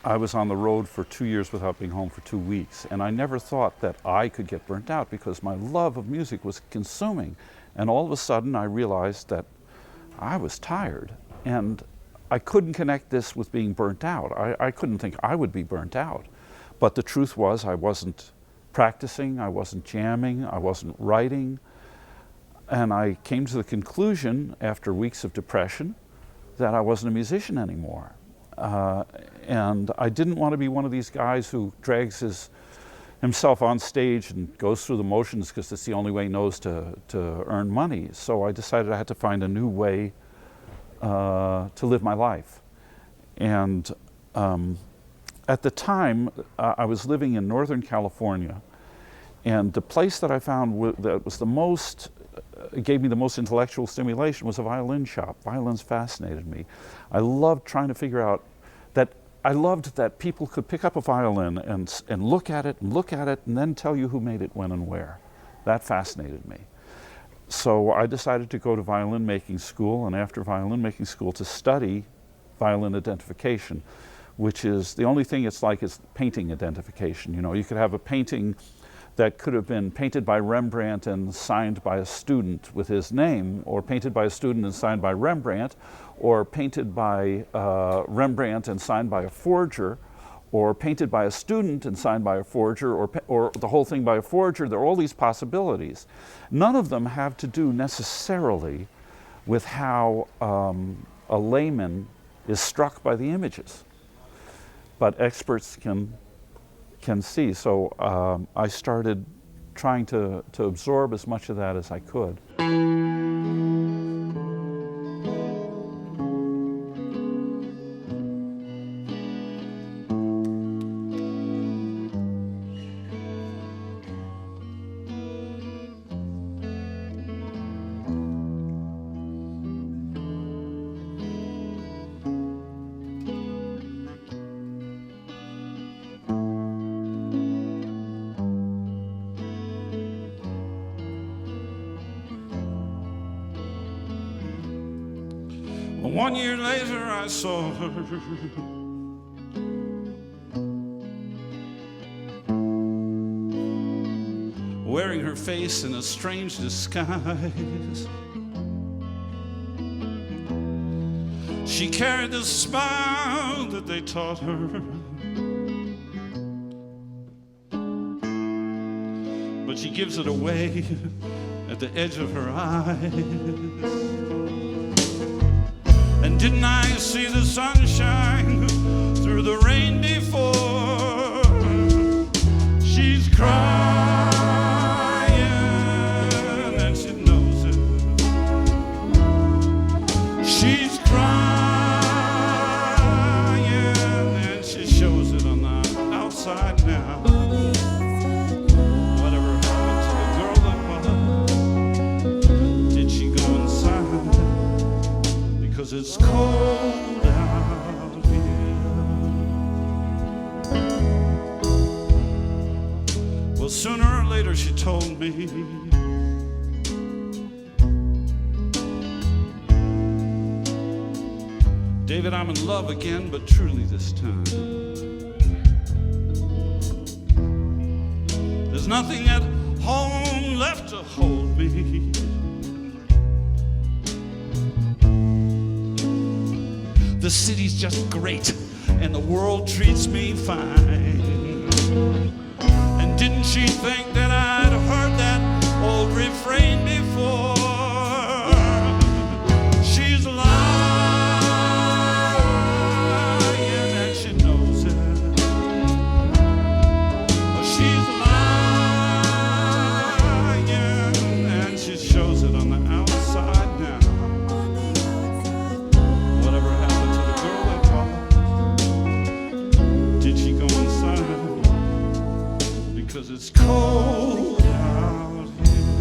I was on the road for 2 years without being home for 2 weeks, and I never thought that I could get burnt out because my love of music was consuming. And all of a sudden I realized that I was tired, and I couldn't connect this with being burnt out. I couldn't think I would be burnt out. But the truth was I wasn't practicing, I wasn't jamming, I wasn't writing. And I came to the conclusion after weeks of depression that I wasn't a musician anymore. And I didn't want to be one of these guys who drags himself on stage and goes through the motions because it's the only way he knows to earn money. So I decided I had to find a new way to live my life. And at the time, I was living in Northern California, and the place that I found that was the most, gave me the most intellectual stimulation was a violin shop. Violins fascinated me. I loved trying to figure out that, I loved that people could pick up a violin and look at it and then tell you who made it, when, and where. That fascinated me. So I decided to go to violin making school, and after violin making school to study violin identification, which is the only thing it's like is painting identification. You know, you could have a painting that could have been painted by Rembrandt and signed by a student with his name, or painted by a student and signed by Rembrandt, or painted by Rembrandt and signed by a forger, or painted by a student and signed by a forger, or the whole thing by a forger. There are all these possibilities. None of them have to do necessarily with how a layman is struck by the images, but experts can see. So I started trying to absorb as much of that as I could. One year later I saw her wearing her face in a strange disguise. She carried the smile that they taught her, but she gives it away at the edge of her eyes. And didn't I see the sunshine through the rain before? She's crying and she knows it. She's crying and she shows it on the outside now. Whatever happened to the girl that was? Did she go inside? Because it's cold out here. Well, sooner or later she told me David, I'm in love again, but truly this time. There's nothing at home left to hold me. The city's just great, and the world treats me fine. And didn't she think that I'd heard that old refrain before? She's lying and she knows it. She's lying and she shows it on the outside now. Whatever happened to the girl that called? Did she go inside? Because it's cold out here.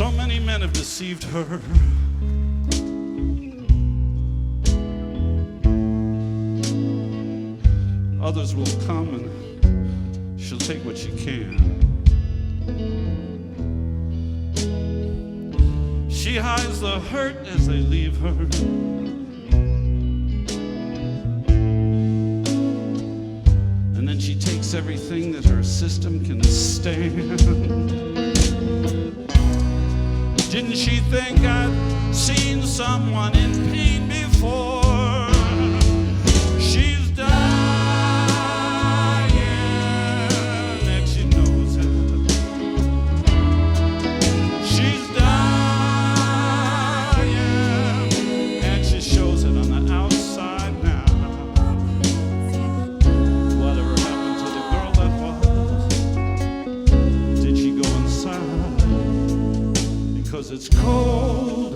So many men have deceived her. Others will come and she'll take what she can. She hides the hurt as they leave her. And then she takes everything that her system can stand. Didn't she think I'd seen someone in pain before? She's dying, and she knows it. She's dying, and she shows it on the outside now. Whatever happened to the girl that was? Did she go inside? Because it's cold